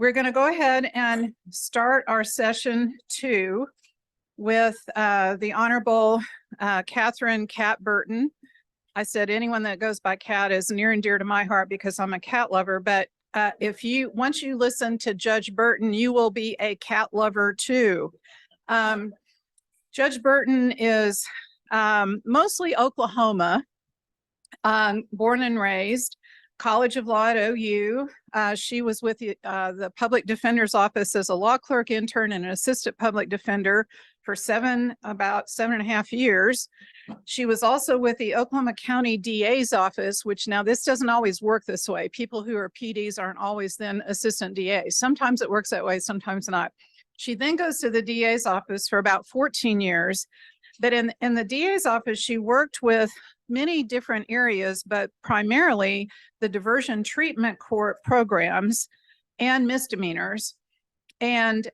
We're going to go ahead and start our session 2 with the Honorable Catherine Cat Burton. I said anyone that goes by Cat is near and dear to my heart because I'm a cat lover, but once you listen to Judge Burton, you will be a cat lover too. Judge Burton is mostly Oklahoma, born and raised, College of Law at OU. She was with the Public Defender's Office as a law clerk intern and an assistant public defender for about 7.5 years. She was also with the Oklahoma County DA's office, which now this doesn't always work this way. People who are PDs aren't always then assistant DAs. Sometimes it works that way, sometimes not. She then goes to the DA's office for about 14 years. But in the DA's office, she worked with many different areas, but primarily the diversion treatment court programs and misdemeanors. And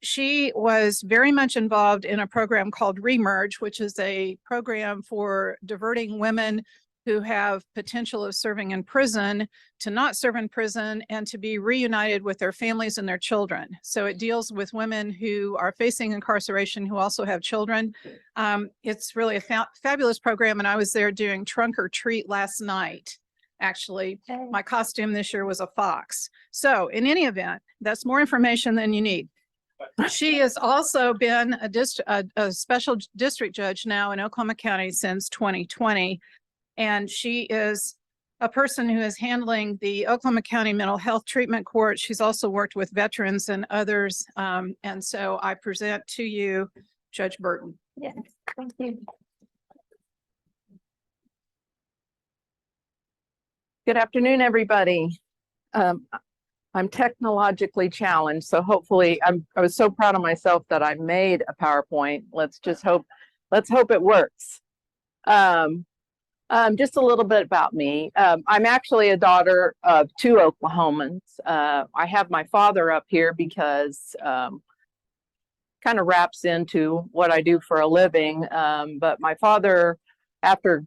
she was very much involved in a program called Remerge, which is a program for diverting women who have potential of serving in prison to not serve in prison and to be reunited with their families and their children. So it deals with women who are facing incarceration who also have children. It's really a fabulous program, and I was there doing trunk or treat last night. Actually, my costume this year was a fox. So in any event, that's more information than you need. She has also been a special district judge now in Oklahoma County since 2020. And she is a person who is handling the Oklahoma County Mental Health Treatment Court. She's also worked with veterans and others. And so I present to you Judge Burton. Yes, thank you. Good afternoon, everybody. I'm technologically challenged, so hopefully I was so proud of myself that I made a PowerPoint. Let's hope it works. Just a little bit about me. I'm actually a daughter of 2 Oklahomans. I have my father up here because kind of wraps into what I do for a living. But my father, after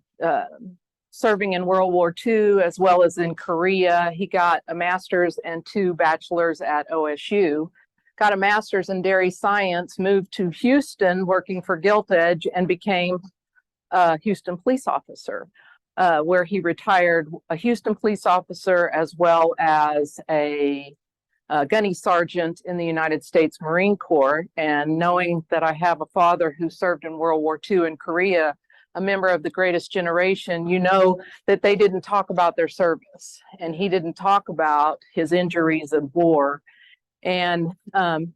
serving in World War II as well as in Korea, he got a master's and 2 bachelors at OSU. Got a master's in dairy science, moved to Houston working for Gilt Edge, and became a Houston police officer, where he retired a Houston police officer as well as a gunny sergeant in the United States Marine Corps. And knowing that I have a father who served in World War II in Korea, a member of the greatest generation, you know that they didn't talk about their service, and he didn't talk about his injuries of war. And,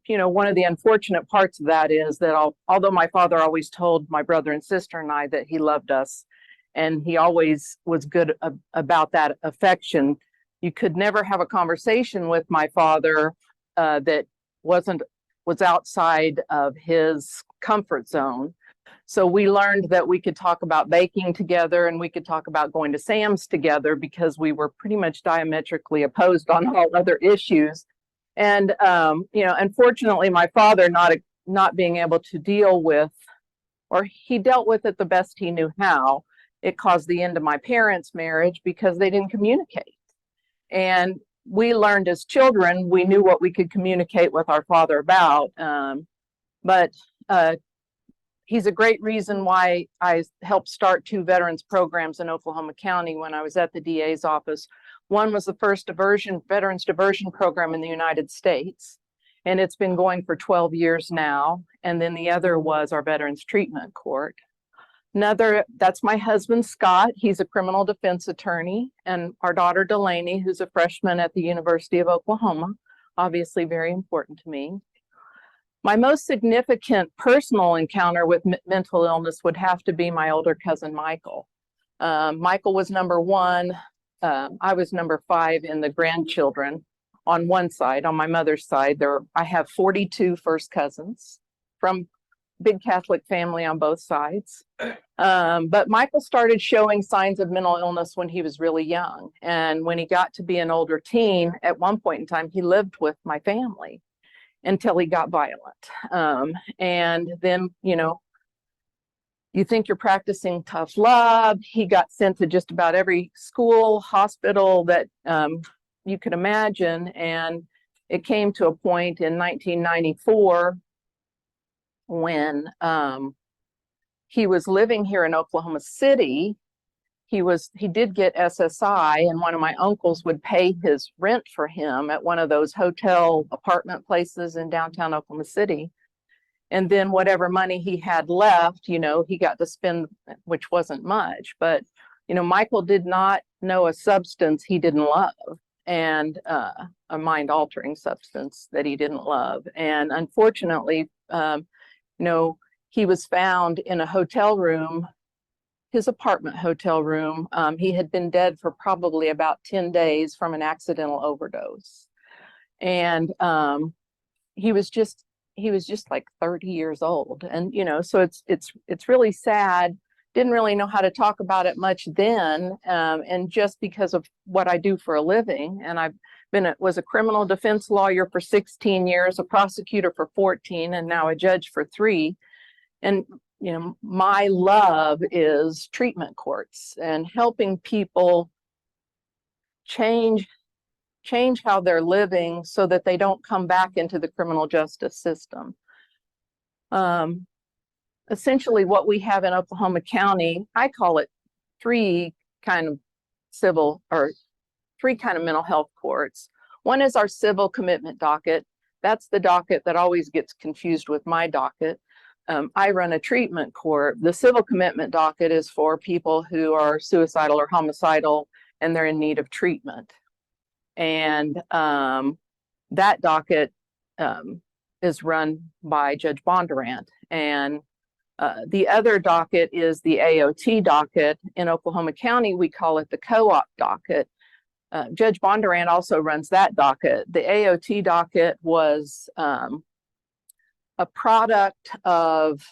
you know, one of the unfortunate parts of that is that although my father always told my brother and sister and I that he loved us, and he always was good about that affection, you could never have a conversation with my father that was outside of his comfort zone. So we learned that we could talk about baking together and we could talk about going to Sam's together because we were pretty much diametrically opposed on all other issues. And, you know, unfortunately, my father not being able to deal with, or he dealt with it the best he knew how, it caused the end of my parents' marriage because they didn't communicate. And we learned as children, we knew what we could communicate with our father about. But he's a great reason why I helped start 2 veterans programs in Oklahoma County when I was at the DA's office. One was the first veterans diversion program in the United States, and it's been going for 12 years now. And then the other was our Veterans Treatment Court. That's my husband, Scott. He's a criminal defense attorney, and our daughter, Delaney, who's a freshman at the University of Oklahoma, obviously very important to me. My most significant personal encounter with mental illness would have to be my older cousin, Michael. Michael was number 1. I was number 5 in the grandchildren on one side. On my mother's side, I have 42 first cousins from big Catholic family on both sides. But Michael started showing signs of mental illness when he was really young. And when he got to be an older teen, at one point in time, he lived with my family until he got violent. And then, you know, you think you're practicing tough love. He got sent to just about every school, hospital that you could imagine. And it came to a point in 1994 when he was living here in Oklahoma City. He did get SSI, and one of my uncles would pay his rent for him at one of those hotel apartment places in downtown Oklahoma City. And then whatever money he had left, you know, he got to spend, which wasn't much. But, you know, Michael did not know a substance he didn't love, and a mind-altering substance that he didn't love. And unfortunately, you know, he was found in a hotel room, his apartment hotel room. He had been dead for probably about 10 days from an accidental overdose. And he was just like 30 years old. And, you know, so it's really sad. Didn't really know how to talk about it much then. And just because of what I do for a living, and was a criminal defense lawyer for 16 years, a prosecutor for 14, and now a judge for 3. And, you know, my love is treatment courts and helping people change how they're living so that they don't come back into the criminal justice system. Essentially what we have in Oklahoma County, I call it 3 kind of mental health courts. One is our civil commitment docket. That's the docket that always gets confused with my docket. I run a treatment court. The civil commitment docket is for people who are suicidal or homicidal and they're in need of treatment. And that docket is run by Judge Bondurant. And the other docket is the AOT docket. In Oklahoma County, we call it the co-op docket. Judge Bondurant also runs that docket. The AOT docket was a product of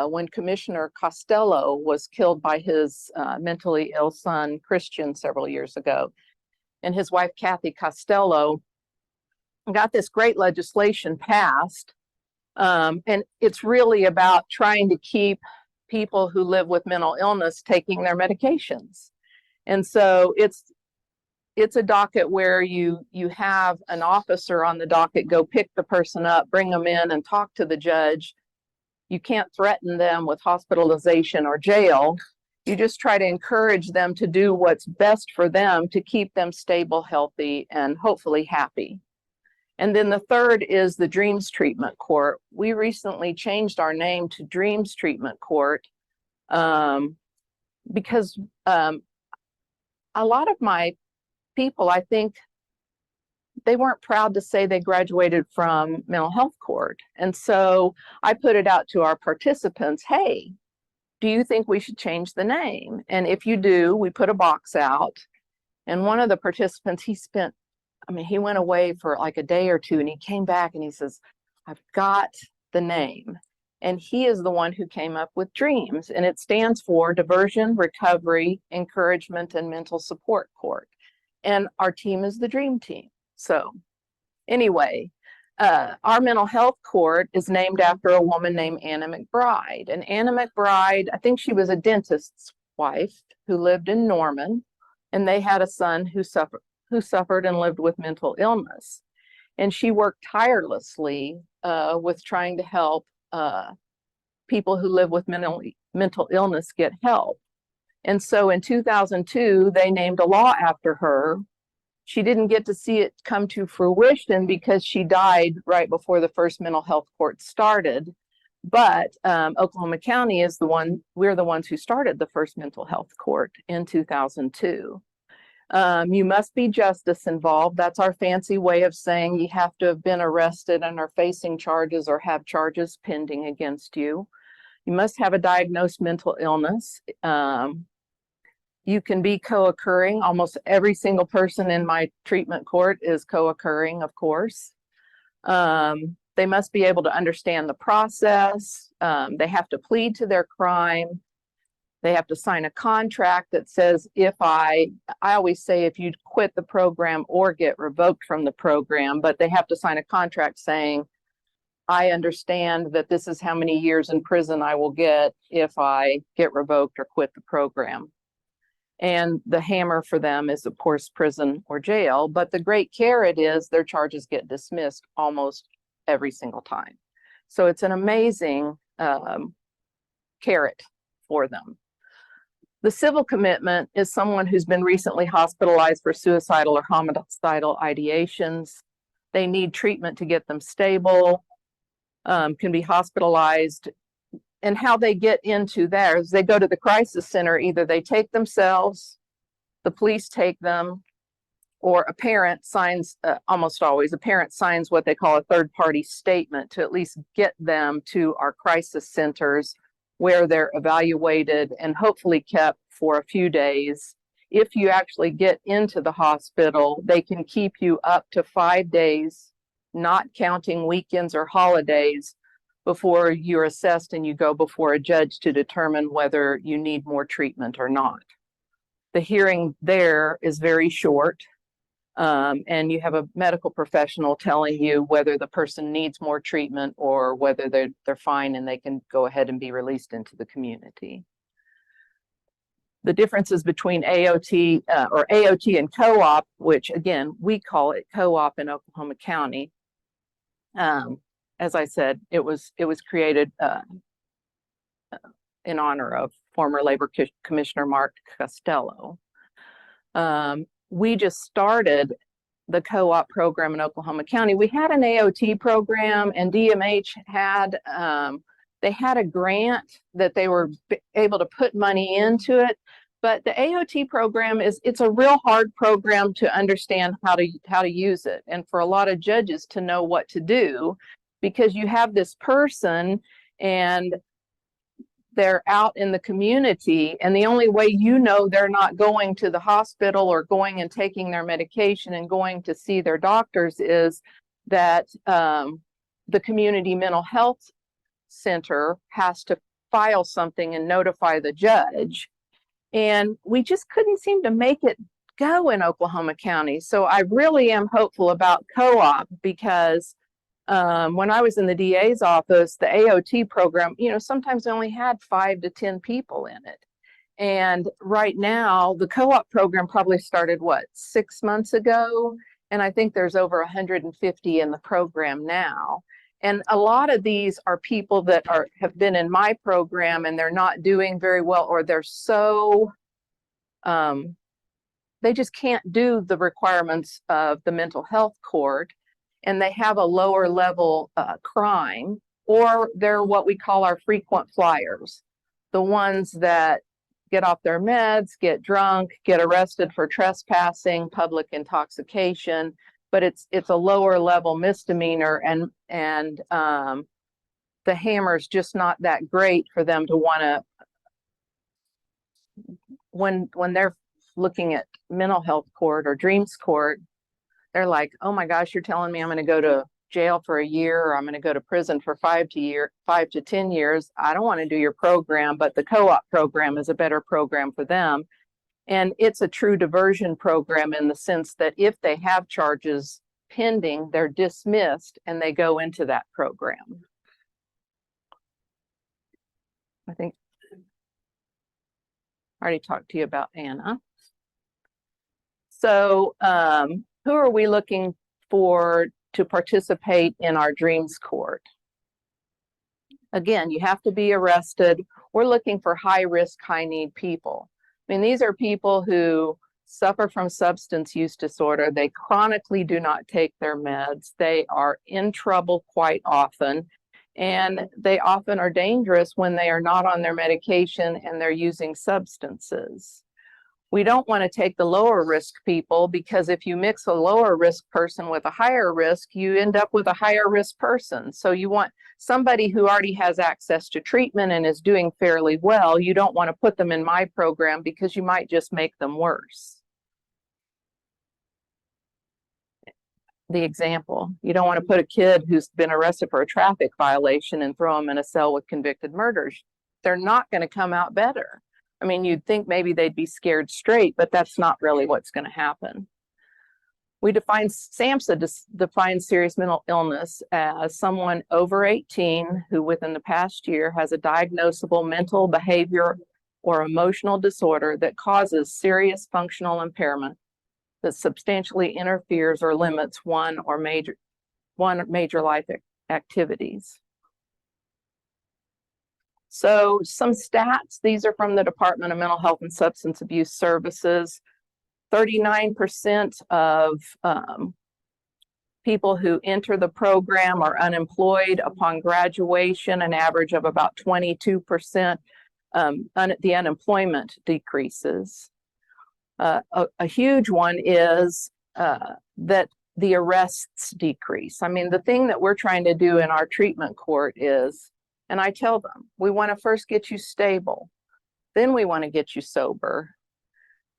when Commissioner Costello was killed by his mentally ill son, Christian, several years ago. And his wife, Kathy Costello, got this great legislation passed. And it's really about trying to keep people who live with mental illness taking their medications. And so it's a docket where you have an officer on the docket go pick the person up, bring them in and talk to the judge. You can't threaten them with hospitalization or jail. You just try to encourage them to do what's best for them to keep them stable, healthy, and hopefully happy. And then the third is the Dreams Treatment Court. We recently changed our name to Dreams Treatment Court because a lot of my people, I think, they weren't proud to say they graduated from mental health court. And so I put it out to our participants, hey, do you think we should change the name? And if you do, we put a box out. And one of the participants, he went away for like a day or 2, and he came back and he says, I've got the name. And he is the one who came up with DREAMS, and it stands for Diversion, Recovery, Encouragement, and Mental Support Court. And our team is the Dream Team. So anyway, our mental health court is named after a woman named Anna McBride. And Anna McBride, I think she was a dentist's wife who lived in Norman, and they had a son who suffered and lived with mental illness. And she worked tirelessly with trying to help people who live with mental illness get help. And so in 2002, they named a law after her. She didn't get to see it come to fruition because she died right before the first mental health court started. But Oklahoma County is we're the ones who started the first mental health court in 2002. You must be justice involved. That's our fancy way of saying you have to have been arrested and are facing charges or have charges pending against you. You must have a diagnosed mental illness. You can be co-occurring. Almost every single person in my treatment court is co-occurring, of course. They must be able to understand the process. They have to plead to their crime. They have to sign a contract that says I always say if you quit the program or get revoked from the program, but they have to sign a contract saying, I understand that this is how many years in prison I will get if I get revoked or quit the program. And the hammer for them is, of course, prison or jail. But the great carrot is their charges get dismissed almost every single time. So it's an amazing carrot for them. The civil commitment is someone who's been recently hospitalized for suicidal or homicidal ideations. They need treatment to get them stable, can be hospitalized. And how they get into theirs, they go to the crisis center. Either they take themselves, the police take them, or a parent signs, almost always, a parent signs what they call a third-party statement to at least get them to our crisis centers, where they're evaluated and hopefully kept for a few days. If you actually get into the hospital, they can keep you up to 5 days, not counting weekends or holidays, before you're assessed and you go before a judge to determine whether you need more treatment or not. The hearing there is very short, and you have a medical professional telling you whether the person needs more treatment or whether they're fine and they can go ahead and be released into the community. The differences between AOT AOT and co-op, which again, we call it co-op in Oklahoma County. As I said, it was created in honor of former Labor Commissioner Mark Costello. We just started the co-op program in Oklahoma County. We had an AOT program, and DMH had, they had a grant that they were able to put money into it. But the AOT program it's a real hard program to understand how to use it, and for a lot of judges to know what to do, because you have this person and they're out in the community, and the only way you know they're not going to the hospital or going and taking their medication and going to see their doctors is that the community mental health center has to file something and notify the judge. And we just couldn't seem to make it go in Oklahoma County. So I really am hopeful about co-op, because when I was in the DA's office, the AOT program, sometimes they only had 5 to 10 people in it. And right now, the co-op program probably started, 6 months ago? And I think there's over 150 in the program now. And a lot of these are people that have been in my program and they're not doing very well, or they're so, they just can't do the requirements of the mental health court, and they have a lower level crime, or they're what we call our frequent flyers, the ones that get off their meds, get drunk, get arrested for trespassing, public intoxication, but it's a lower level misdemeanor, and the hammer's just not that great for them to want to, when they're looking at mental health court or dreams court, they're like, oh my gosh, you're telling me I'm going to go to jail for a year, or I'm going to go to prison for 5 to 10 years. I don't want to do your program, but the co-op program is a better program for them. And it's a true diversion program in the sense that if they have charges pending, they're dismissed and they go into that program. I think I already talked to you about Anna. So who are we looking for to participate in our dreams court? Again, you have to be arrested. We're looking for high risk, high need people. I mean, these are people who suffer from substance use disorder. They chronically do not take their meds. They are in trouble quite often, and they often are dangerous when they are not on their medication and they're using substances. We don't want to take the lower risk people, because if you mix a lower risk person with a higher risk, you end up with a higher risk person. So you want somebody who already has access to treatment and is doing fairly well. You don't want to put them in my program, because you might just make them worse. The example, you don't want to put a kid who's been arrested for a traffic violation and throw them in a cell with convicted murderers. They're not going to come out better. I mean, you'd think maybe they'd be scared straight, but that's not really what's going to happen. We define, SAMHSA defines serious mental illness as someone over 18 who within the past year has a diagnosable mental, behavior, or emotional disorder that causes serious functional impairment that substantially interferes or limits one major life activities. So some stats, these are from the Department of Mental Health and Substance Abuse Services. 39% of people who enter the program are unemployed upon graduation, an average of about 22%. The unemployment decreases. A huge one is that the arrests decrease. I mean, the thing that we're trying to do in our treatment court is, and I tell them, we want to first get you stable, then we want to get you sober,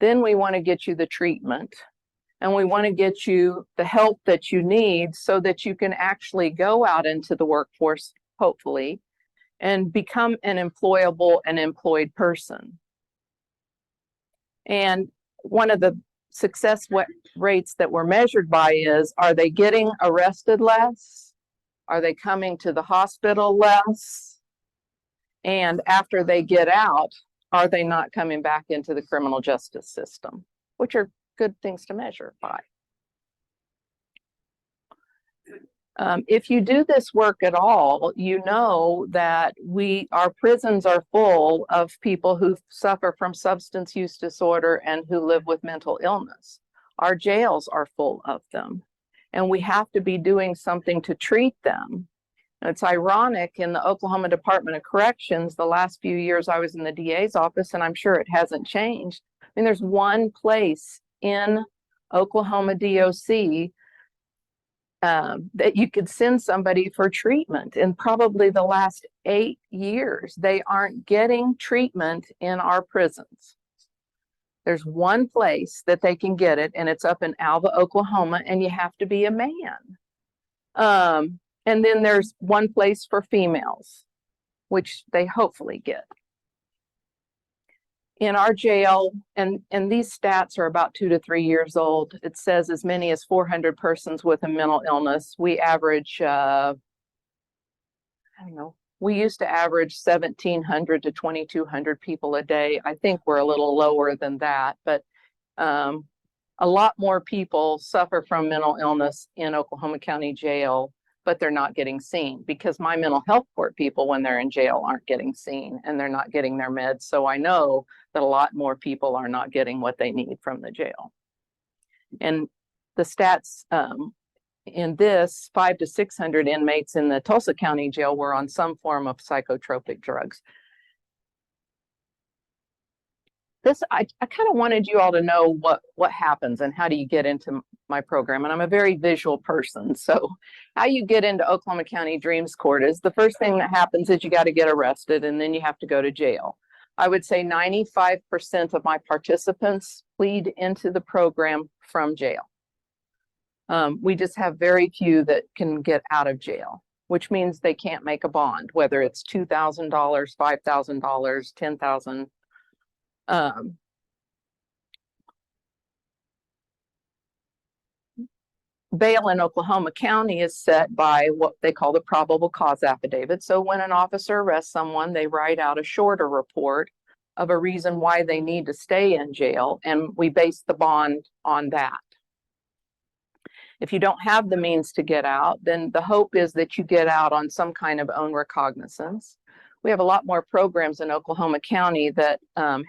then we want to get you the treatment, and we want to get you the help that you need so that you can actually go out into the workforce, hopefully, and become an employable and employed person. And one of the success rates that we're measured by is, are they getting arrested less? Are they coming to the hospital less? And after they get out, are they not coming back into the criminal justice system? Which are good things to measure by. If you do this work at all, you know that our prisons are full of people who suffer from substance use disorder and who live with mental illness. Our jails are full of them, and we have to be doing something to treat them. And it's ironic, in the Oklahoma Department of Corrections, the last few years I was in the DA's office, and I'm sure it hasn't changed. I mean, there's one place in Oklahoma DOC that you could send somebody for treatment. In probably the last 8 years, they aren't getting treatment in our prisons. There's one place that they can get it, and it's up in Alva, Oklahoma, and you have to be a man. And then there's one place for females, which they hopefully get. In our jail, and these stats are about 2 to 3 years old, it says as many as 400 persons with a mental illness. We average, I don't know, we used to average 1,700 to 2,200 people a day. I think we're a little lower than that, but a lot more people suffer from mental illness in Oklahoma County Jail, but they're not getting seen, because my mental health court people, when they're in jail, aren't getting seen and they're not getting their meds. So I know that a lot more people are not getting what they need from the jail. And the stats in this, 500 to 600 inmates in the Tulsa County Jail were on some form of psychotropic drugs. I kind of wanted you all to know what happens and how do you get into my program. And I'm a very visual person. So how you get into Oklahoma County Dreams Court is, the first thing that happens is you got to get arrested, and then you have to go to jail. I would say 95% of my participants plead into the program from jail. We just have very few that can get out of jail, which means they can't make a bond, whether it's $2,000, $5,000, $10,000. Bail in Oklahoma County is set by what they call the probable cause affidavit. So when an officer arrests someone, they write out a shorter report of a reason why they need to stay in jail, and we base the bond on that. If you don't have the means to get out, then the hope is that you get out on some kind of own recognizance. We have a lot more programs in Oklahoma County that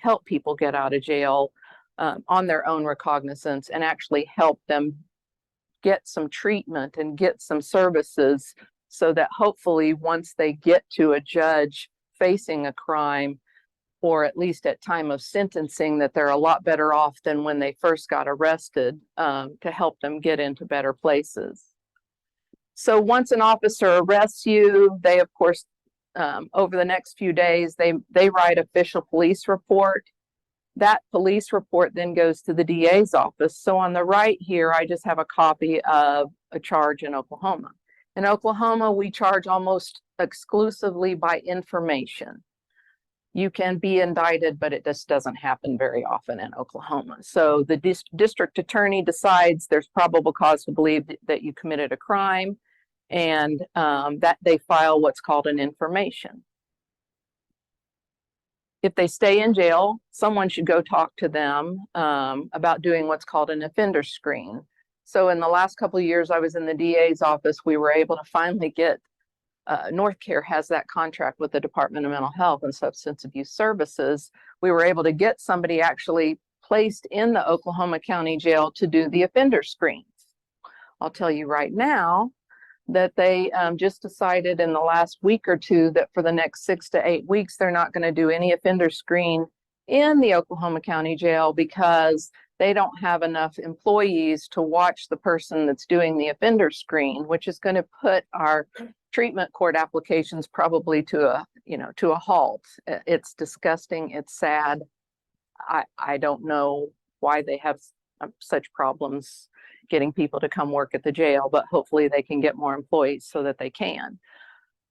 help people get out of jail on their own recognizance, and actually help them get some treatment and get some services, so that hopefully once they get to a judge facing a crime, or at least at time of sentencing, that they're a lot better off than when they first got arrested, to help them get into better places. So once an officer arrests you, they of course, over the next few days, they write official police report. That police report then goes to the DA's office. So on the right here, I just have a copy of a charge in Oklahoma. In Oklahoma, we charge almost exclusively by information. You can be indicted, but it just doesn't happen very often in Oklahoma. So the district attorney decides there's probable cause to believe that you committed a crime, and that they file what's called an information. if they stay in jail, someone should go talk to them about doing what's called an offender screen. So in the last couple of years I was in the DA's office, we were able to finally get, North Care has that contract with the Department of Mental Health and Substance Abuse Services. We were able to get somebody actually placed in the Oklahoma County Jail to do the offender screens. I'll tell you right now that they just decided in the last week or two that for the next 6 to 8 weeks, they're not going to do any offender screen in the Oklahoma County Jail because they don't have enough employees to watch the person that's doing the offender screen, which is going to put our treatment court applications probably to a halt. It's disgusting. It's sad. I don't know why they have such problems getting people to come work at the jail, but hopefully they can get more employees so that they can.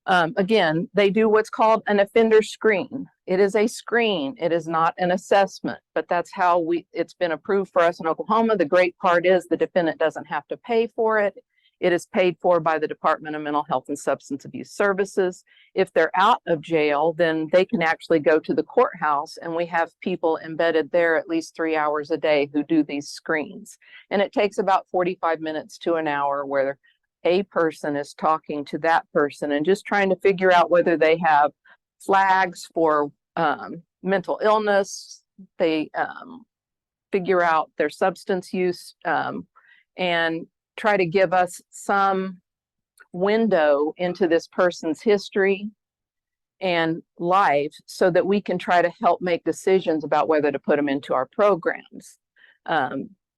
Again, they do what's called an offender screen. It is a screen. It is not an assessment, but that's how it's been approved for us in Oklahoma. The great part is the defendant doesn't have to pay for it. It is paid for by the Department of Mental Health and Substance Abuse Services. If they're out of jail, then they can actually go to the courthouse, and we have people embedded there at least 3 hours a day who do these screens. And it takes about 45 minutes to an hour where a person is talking to that person and just trying to figure out whether they have flags for mental illness. They figure out their substance use and try to give us some window into this person's history and life so that we can try to help make decisions about whether to put them into our programs.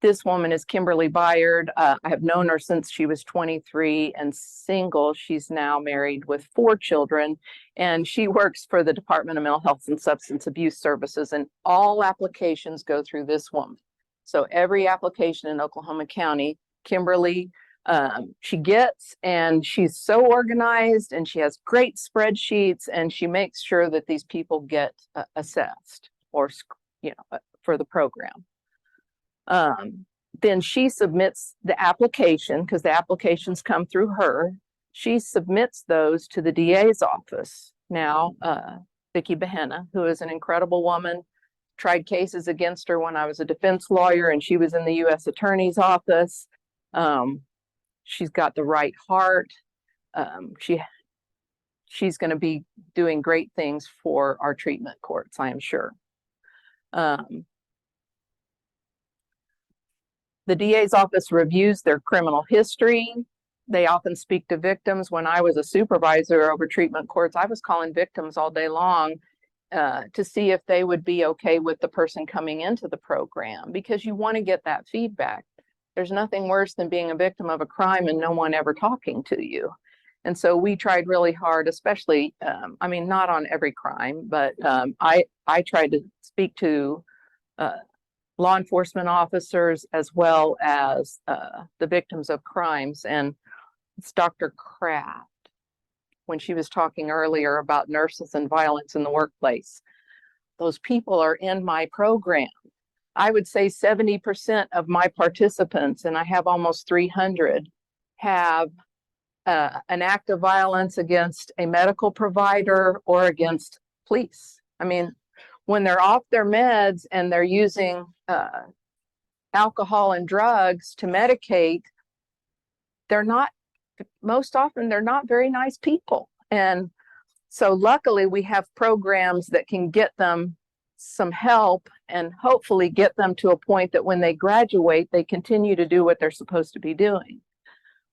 This woman is Kimberly Byard. I have known her since she was 23 and single. She's now married with 4 children, and she works for the Department of Mental Health and Substance Abuse Services, and all applications go through this woman. So every application in Oklahoma County, Kimberly, she gets, and she's so organized, and she has great spreadsheets, and she makes sure that these people get assessed or, for the program. Then she submits the application, because the applications come through her. She submits those to the DA's office. Now, Vicki Behenna, who is an incredible woman, tried cases against her when I was a defense lawyer, and she was in the U.S. Attorney's office. She's got the right heart. She's going to be doing great things for our treatment courts, I am sure. The DA's office reviews their criminal history. They often speak to victims. When I was a supervisor over treatment courts, I was calling victims all day long to see if they would be okay with the person coming into the program, because you want to get that feedback. There's nothing worse than being a victim of a crime and no one ever talking to you. And so we tried really hard, especially, I mean, not on every crime, but I tried to speak to law enforcement officers as well as the victims of crimes. And it's Dr. Kraft, when she was talking earlier about nurses and violence in the workplace. Those people are in my program. I would say 70% of my participants, and I have almost 300, have an act of violence against a medical provider or against police. I mean, when they're off their meds and they're using alcohol and drugs to medicate, most often they're not very nice people. And so luckily we have programs that can get them some help and hopefully get them to a point that when they graduate, they continue to do what they're supposed to be doing.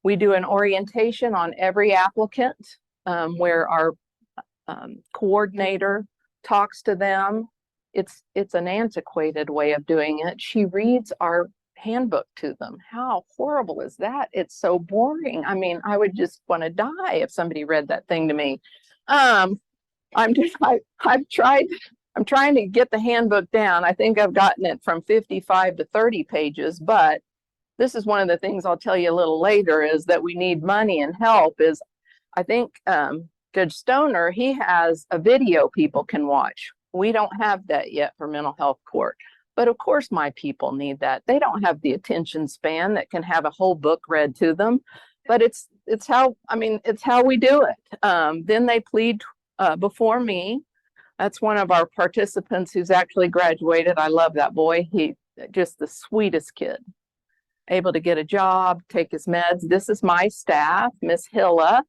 We do an orientation on every applicant where our coordinator talks to them. It's an antiquated way of doing it. She reads our handbook to them. How horrible is that? It's so boring. I mean, I would just want to die if somebody read that thing to me. I'm trying to get the handbook down. I think I've gotten it from 55 to 30 pages, but this is one of the things I'll tell you a little later is that we need money and help. Is I think Judge Stoner, he has a video people can watch. We don't have that yet for mental health court. But of course my people need that. They don't have the attention span that can have a whole book read to them. But it's how we do it. Then they plead before me. That's one of our participants who's actually graduated. I love that boy. He just the sweetest kid, able to get a job, take his meds. This is my staff, Miss Hilla.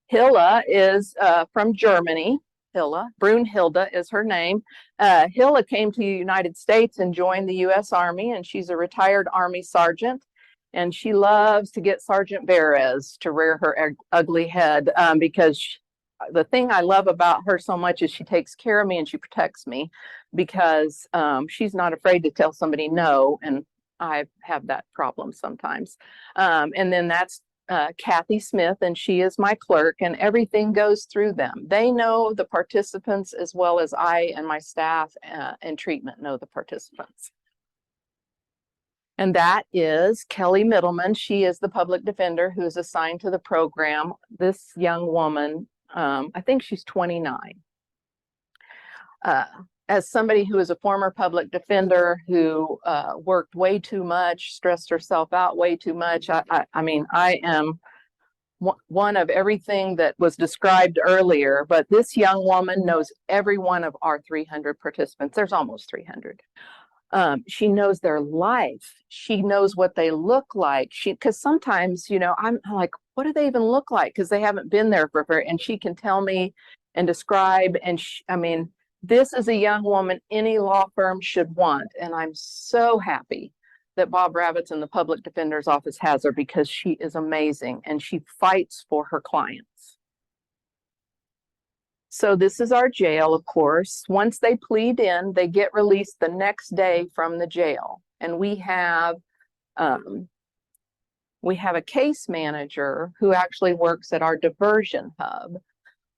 Hilla is from Germany. Hilla, Brunhilde is her name. Hilla came to the United States and joined the U.S. Army, and she's a retired Army sergeant. And she loves to get Sergeant Beres to rear her ugly head because the thing I love about her so much is she takes care of me and she protects me because she's not afraid to tell somebody no. And I have that problem sometimes. And then that's Kathy Smith, and she is my clerk, and everything goes through them. They know the participants as well as I and my staff and treatment know the participants. And that is Kelly Middleman. She is the public defender who is assigned to the program. This young woman, I think she's 29. As somebody who is a former public defender who worked way too much, stressed herself out way too much, I mean, I am one of everything that was described earlier, but this young woman knows every one of our 300 participants. There's almost 300. She knows their life. She knows what they look like. Because sometimes, you know, I'm like, what do they even look like? Because they haven't been there for her, and she can tell me and describe. And I mean, this is a young woman any law firm should want. And I'm so happy that Bob Ravitz in the public defender's office has her, because she is amazing and she fights for her clients. So this is our jail, of course. Once they plead in, they get released the next day from the jail. And we have a case manager who actually works at our diversion hub.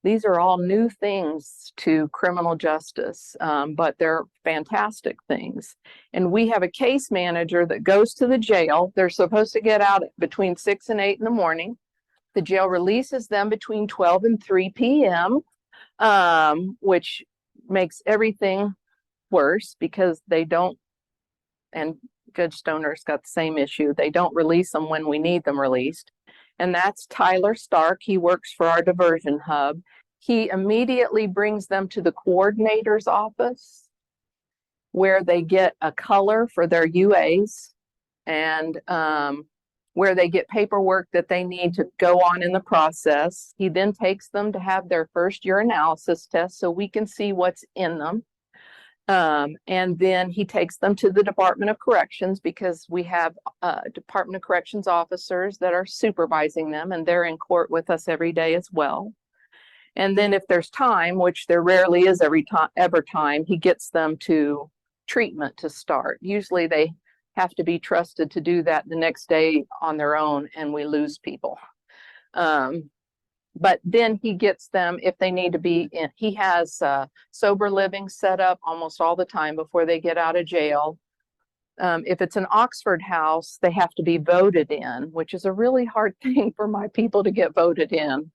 These are all new things to criminal justice, but they're fantastic things. And we have a case manager that goes to the jail. They're supposed to get out between 6 and 8 in the morning. The jail releases them between 12 and 3 p.m., which makes everything worse because they don't, and Judge Stoner's got the same issue, they don't release them when we need them released. And that's Tyler Stark. He works for our diversion hub. He immediately brings them to the coordinator's office where they get a color for their UAs and where they get paperwork that they need to go on in the process. He then takes them to have their first urinalysis test so we can see what's in them. And then he takes them to the Department of Corrections because we have Department of Corrections officers that are supervising them, and they're in court with us every day as well. And then if there's time, which there rarely is ever time, he gets them to treatment to start. Usually they have to be trusted to do that the next day on their own, and we lose people. But then he gets them if they need to be in. He has sober living set up almost all the time before they get out of jail. If it's an Oxford house, they have to be voted in, which is a really hard thing for my people to get voted in.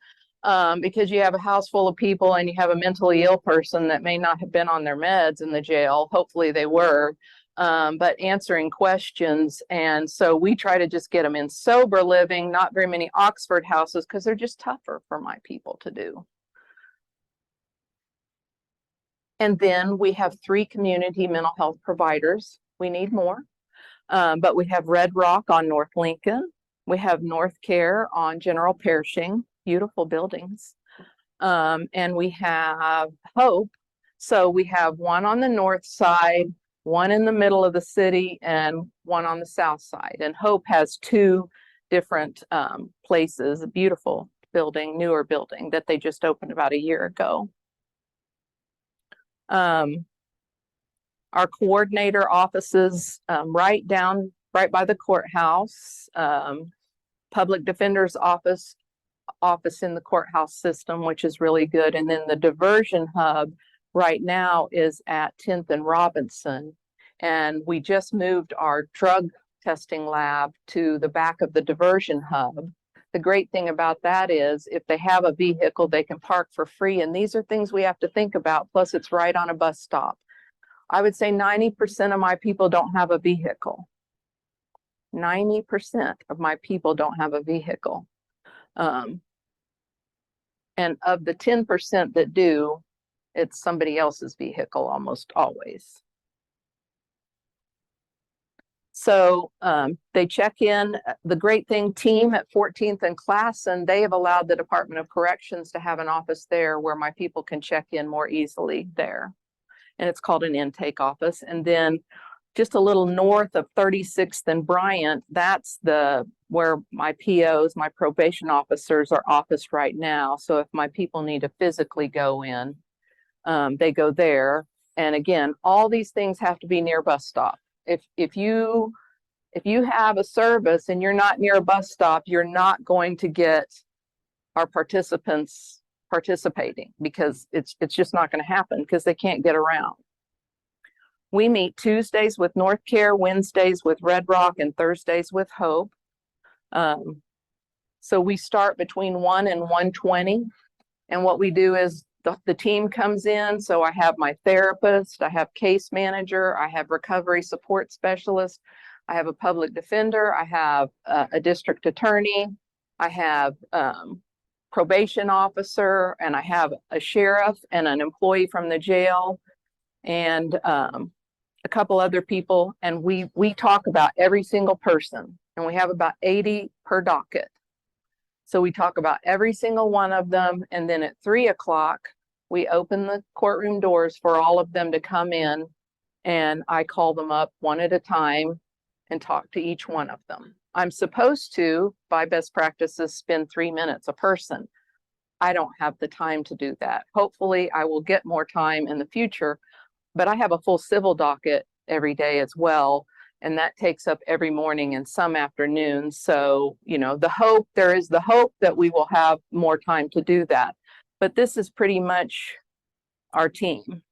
Because you have a house full of people and you have a mentally ill person that may not have been on their meds in the jail. Hopefully they were. But answering questions. And so we try to just get them in sober living, not very many Oxford houses, because they're just tougher for my people to do. And then we have 3 community mental health providers. We need more, but we have Red Rock on North Lincoln. We have North Care on General Pershing, beautiful buildings. And we have Hope. So we have one on the north side, one in the middle of the city, and one on the south side. And Hope has 2 different places, a beautiful building, newer building that they just opened about a year ago. Our coordinator offices right by the courthouse, public defender's office in the courthouse system, which is really good. And then the diversion hub right now is at 10th and Robinson. And we just moved our drug testing lab to the back of the diversion hub. The great thing about that is if they have a vehicle, they can park for free. And these are things we have to think about. Plus it's right on a bus stop. I would say 90% of my people don't have a vehicle. 90% of my people don't have a vehicle. And of the 10% that do, It's somebody else's vehicle almost always. So they check in. The great thing, team at 14th and Class, and they have allowed the Department of Corrections to have an office there where my people can check in more easily there. And it's called an intake office. And then just a little north of 36th and Bryant, that's where my POs, my probation officers, are officed right now. So if my people need to physically go in, they go there. And again, all these things have to be near bus stop. If you have a service and you're not near a bus stop, you're not going to get our participants participating, because it's just not going to happen because they can't get around. We meet Tuesdays with North Care, Wednesdays with Red Rock, and Thursdays with Hope. So we start between 1 and 1:20, and what we do is the team comes in. So I have my therapist, I have case manager, I have recovery support specialist, I have a public defender, I have a district attorney, I have probation officer, and I have a sheriff and an employee from the jail, and a couple other people. And we talk about every single person, and we have about 80 per docket. So we talk about every single one of them, and then at 3 o'clock, we open the courtroom doors for all of them to come in, and I call them up one at a time and talk to each one of them. I'm supposed to, by best practices, spend 3 minutes a person. I don't have the time to do that. Hopefully, I will get more time in the future, but I have a full civil docket every day as well. And that takes up every morning and some afternoons. So, you know, there is the hope that we will have more time to do that. But this is pretty much our team.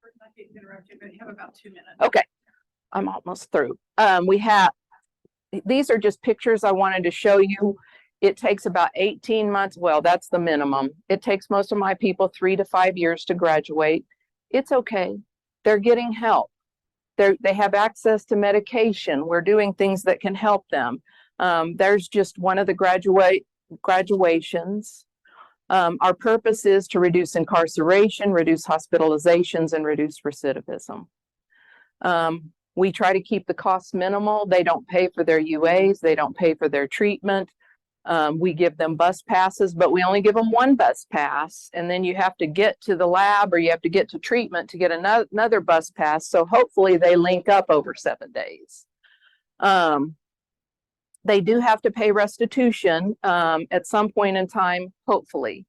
I didn't interrupt you, but you have about 2 minutes. Okay, I'm almost through. These are just pictures I wanted to show you. It takes about 18 months. Well, that's the minimum. It takes most of my people 3 to 5 years to graduate. It's okay. They're getting help. They have access to medication. We're doing things that can help them. There's just one of the graduations. Our purpose is to reduce incarceration, reduce hospitalizations, and reduce recidivism. We try to keep the costs minimal. They don't pay for their UAs. They don't pay for their treatment. We give them bus passes, but we only give them one bus pass, and then you have to get to the lab or you have to get to treatment to get another bus pass. So hopefully they link up over 7 days. They do have to pay restitution at some point in time, hopefully.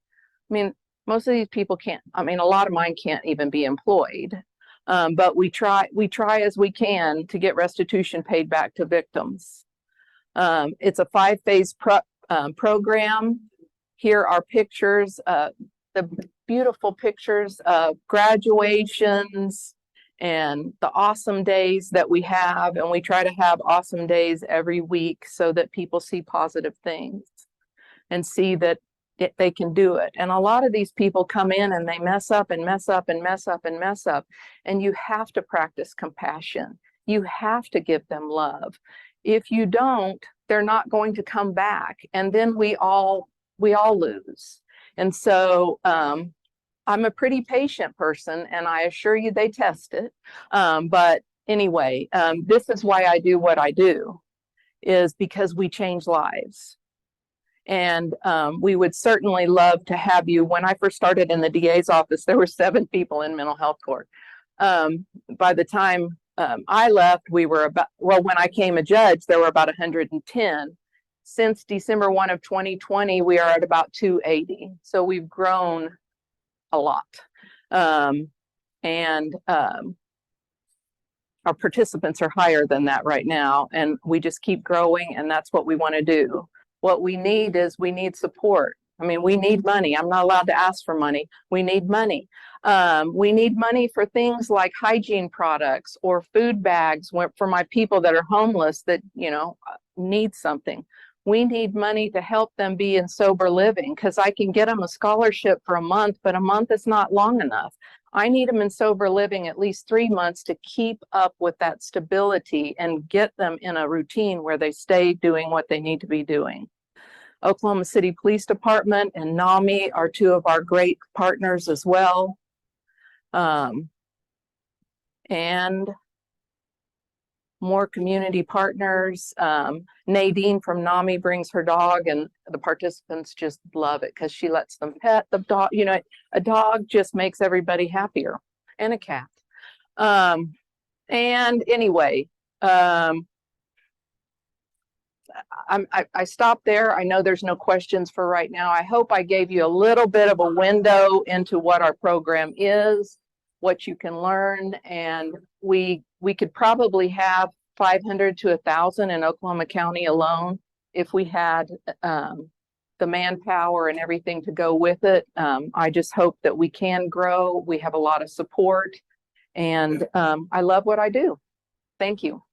I mean, most of these people can't, I mean, a lot of mine can't even be employed, but we try as we can to get restitution paid back to victims. It's a 5-phase program. Here are pictures, the beautiful pictures of graduations and the awesome days that we have. And we try to have awesome days every week so that people see positive things and see that they can do it. And a lot of these people come in and they mess up and mess up and mess up and mess up. And you have to practice compassion. You have to give them love. If you don't, they're not going to come back, and then we all lose. And so I'm a pretty patient person, and I assure you they test it. But anyway, this is why I do what I do, is because we change lives. And we would certainly love to have you. When I first started in the DA's office, there were 7 people in mental health court. By the time I left, we were about, well, when I came a judge, there were about 110. Since December 1 of 2020, we are at about 280. So we've grown a lot. Our participants are higher than that right now, and we just keep growing, and that's what we want to do. What we need is we need support. I mean, we need money. I'm not allowed to ask for money. We need money. We need money for things like hygiene products or food bags for my people that are homeless that, you know, need something. We need money to help them be in sober living, because I can get them a scholarship for a month, but a month is not long enough. I need them in sober living at least 3 months to keep up with that stability and get them in a routine where they stay doing what they need to be doing. Oklahoma City Police Department and NAMI are two of our great partners as well. And more community partners. Nadine from NAMI brings her dog, and the participants just love it because she lets them pet the dog. You know, a dog just makes everybody happier, and a cat. And anyway, I stopped there. I know there's no questions for right now. I hope I gave you a little bit of a window into what our program is, what you can learn, and we could probably have 500 to 1,000 in Oklahoma County alone if we had the manpower and everything to go with it. I just hope that we can grow. We have a lot of support, and I love what I do. Thank you.